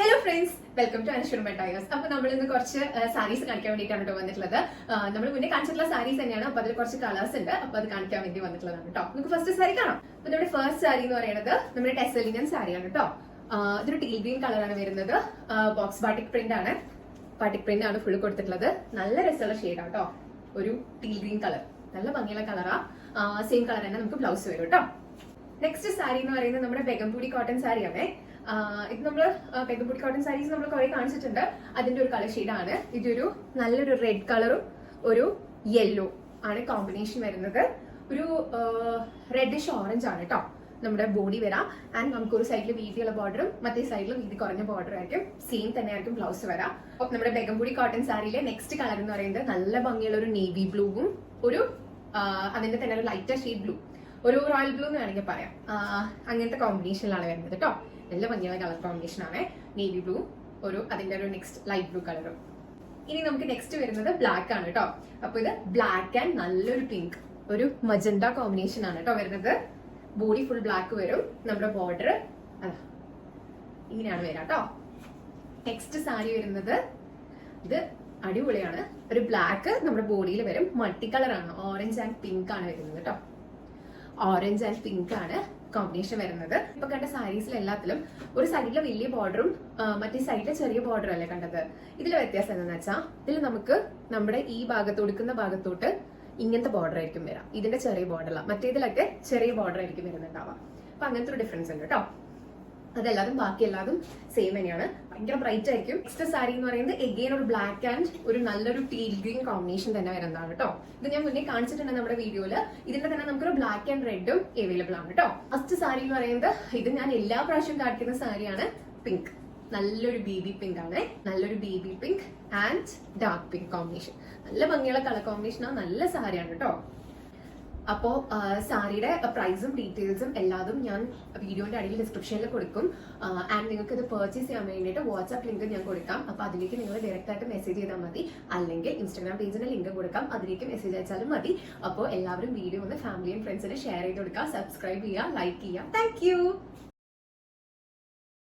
Hello friends, welcome to അൻഷുർമ tigers. അപ്പൊ നമ്മൾ ഇന്ന് കുറച്ച് സാരീസ് കാണിക്കാൻ വേണ്ടിയിട്ടാണ് കേട്ടോ വന്നിട്ടുള്ളത്. നമ്മൾ മുന്നേ കാണിച്ചിട്ടുള്ള സാരീസ് തന്നെയാണ്. അപ്പൊ അതിൽ കുറച്ച് കളേഴ്സ് ഉണ്ട്. അപ്പൊ അത് കാണിക്കാൻ വേണ്ടി വന്നിട്ടുള്ളതാണ് കേട്ടോ. നമുക്ക് ഫസ്റ്റ് സാരി കാണാം. അപ്പൊ നമ്മുടെ ഫസ്റ്റ് സാരി എന്ന് പറയുന്നത് നമ്മുടെ ടെസലിനിയൻ സാരിയാണ് കേട്ടോ. ഇതൊരു ടീൽ ഗ്രീൻ കളറാണ് വരുന്നത്. ബോക്സ് ബാട്ടിക് പ്രിന്റ് ആണ്. ബാട്ടിക് പ്രിന്റ് ആണ് ഫുൾ കൊടുത്തിട്ടുള്ളത്. നല്ല രസമുള്ള ഷെയ്ഡാണ് കേട്ടോ. ഒരു ടീൽ ഗ്രീൻ കളർ, നല്ല ഭംഗിയുള്ള കളറാ. സെയിം കളർ തന്നെ നമുക്ക് ബ്ലൗസ് വരും കേട്ടോ. നെക്സ്റ്റ് സാരി എന്ന് പറയുന്നത് നമ്മുടെ ബെഗംപൂടി കോട്ടൺ സാരിയാണേ. ഇത് നമ്മള് ബെഗംപൂടി കോട്ടൺ സാരീസ് നമ്മൾ കുറെ കാണിച്ചിട്ടുണ്ട്. അതിന്റെ ഒരു കളർ ഷെയ്ഡാണ്. ഇതൊരു നല്ലൊരു റെഡ് കളറും ഒരു യെല്ലോ ആണ് കോമ്പിനേഷൻ വരുന്നത്. ഒരു റെഡിഷ് ഓറഞ്ച് ആണ് കേട്ടോ നമ്മുടെ ബോഡി വരാം. ആൻഡ് നമുക്കൊരു സൈഡിൽ വീതിയുള്ള ബോർഡറും മറ്റേ സൈഡിൽ വീതി കുറഞ്ഞ ബോർഡർ ആയിരിക്കും. സെയിം തന്നെ ആയിരിക്കും ബ്ലൗസ് വരാം. അപ്പൊ നമ്മുടെ ബെഗംപൂടി കോട്ടൺ സാരിയിലെ നെക്സ്റ്റ് കളർ എന്ന് പറയുന്നത് നല്ല ഭംഗിയുള്ള ഒരു നേവി ബ്ലൂവും ഒരു അതിന്റെ തന്നെ ഒരു ലൈറ്റർ ഷെയ്ഡ് ബ്ലൂ, ഒരു റോയൽ ബ്ലൂ എന്ന് വേണമെങ്കിൽ പറയാം. അങ്ങനത്തെ കോമ്പിനേഷനിലാണ് വരുന്നത് കേട്ടോ. നല്ല ഭംഗിയുള്ള കളർ കോമ്പിനേഷൻ ആണ്. നേവി ബ്ലൂ ഒരു അതിന്റെ ഒരു നെക്സ്റ്റ് ലൈറ്റ് ബ്ലൂ കളറും. ഇനി നമുക്ക് നെക്സ്റ്റ് വരുന്നത് ബ്ലാക്ക് ആണ് കേട്ടോ. അപ്പൊ ഇത് ബ്ലാക്ക് ആൻഡ് നല്ലൊരു പിങ്ക്, ഒരു മജന്ത കോമ്പിനേഷൻ ആണ് കേട്ടോ വരുന്നത്. ബോഡി ഫുൾ ബ്ലാക്ക് വരും. നമ്മുടെ ബോർഡർ ഇങ്ങനെയാണ് വരാം കേട്ടോ. നെക്സ്റ്റ് സാരി വരുന്നത് ഇത് അടിപൊളിയാണ്. ഒരു ബ്ലാക്ക് നമ്മുടെ ബോഡിയിൽ വരും. മൾട്ടി കളർ ആണ്. ഓറഞ്ച് ആൻഡ് പിങ്ക് ആണ് വരുന്നത് കേട്ടോ. ഓറഞ്ച് ആൻഡ് പിങ്ക് ആണ് കോമ്പിനേഷൻ വരുന്നത്. ഇപ്പൊ കണ്ട സാരീസിൽ എല്ലാത്തിലും ഒരു സൈഡിലെ വലിയ ബോർഡറും മറ്റേ സൈഡിലെ ചെറിയ ബോർഡറും അല്ലേ കണ്ടത്. ഇതിലെ വ്യത്യാസം എന്താണെന്ന് വെച്ചാൽ ഇതിൽ നമുക്ക് നമ്മുടെ ഈ ഭാഗത്ത് കൊടുക്കുന്ന ഭാഗത്തോട്ട് ഇങ്ങനത്തെ ബോർഡർ ആയിരിക്കും വരാം. ഇതിന്റെ ചെറിയ ബോർഡറല്ല, മറ്റേതിലൊക്കെ ചെറിയ ബോർഡർ ആയിരിക്കും വരുന്നുണ്ടാവാം. അപ്പൊ അങ്ങനത്തെ ഒരു ഡിഫറൻസ് ഉണ്ട് കേട്ടോ. അതെല്ലാതും ബാക്കി എല്ലാതും സെയിം തന്നെയാണ്. ഭയങ്കര ബ്രൈറ്റ് ആയിരിക്കും. നെക്സ്റ്റ് സാരി എന്ന് പറയുന്നത് എഗെയിൻ ഒരു ബ്ലാക്ക് ആൻഡ് ഒരു നല്ലൊരു ടീൽ ഗ്രീൻ കോമ്പിനേഷൻ തന്നെ വരുന്നതാണ് കേട്ടോ. ഇത് ഞാൻ മുന്നേ കാണിച്ചിട്ടുണ്ട് നമ്മുടെ വീഡിയോയില്. ഇതിന്റെ തന്നെ നമുക്കൊരു ബ്ലാക്ക് ആൻഡ് റെഡും അവൈലബിൾ ആണ് കേട്ടോ. ഫസ്റ്റ് സാരി എന്ന് പറയുന്നത് ഇത് ഞാൻ എല്ലാ പ്രാവശ്യം കാണിക്കുന്ന സാരിയാണ്. പിങ്ക്, നല്ലൊരു ബേബി പിങ്ക് ആണ്. നല്ലൊരു baby pink and dark pink combination. നല്ല ഭംഗിയുള്ള കളർ കോമ്പിനേഷനാണ്. നല്ല സാരിയാണ് കേട്ടോ. അപ്പോൾ സാരിയുടെ പ്രൈസും ഡീറ്റെയിൽസും എല്ലാതും ഞാൻ വീഡിയോന്റെ അടിയിൽ ഡിസ്ക്രിപ്ഷനിൽ കൊടുക്കും. ആൻഡ് നിങ്ങൾക്ക് ഇത് പർച്ചേസ് ചെയ്യാൻ വേണ്ടിയിട്ട് വാട്സ്ആപ്പ് ലിങ്ക് ഞാൻ കൊടുക്കാം. അപ്പോൾ അതിലേക്ക് നിങ്ങൾ ഡയറക്റ്റ് ആയിട്ട് മെസ്സേജ് ചെയ്താൽ മതി. അല്ലെങ്കിൽ ഇൻസ്റ്റാഗ്രാം പേജിന്റെ ലിങ്ക് കൊടുക്കാം, അതിലേക്ക് മെസ്സേജ് അയച്ചാലും മതി. അപ്പോൾ എല്ലാവരും വീഡിയോ ഒന്ന് ഫാമിലി ആൻഡ് ഫ്രണ്ട്സിന് ഷെയർ ചെയ്ത് കൊടുക്കുക, സബ്സ്ക്രൈബ് ചെയ്യുക, ലൈക്ക് ചെയ്യുക. താങ്ക്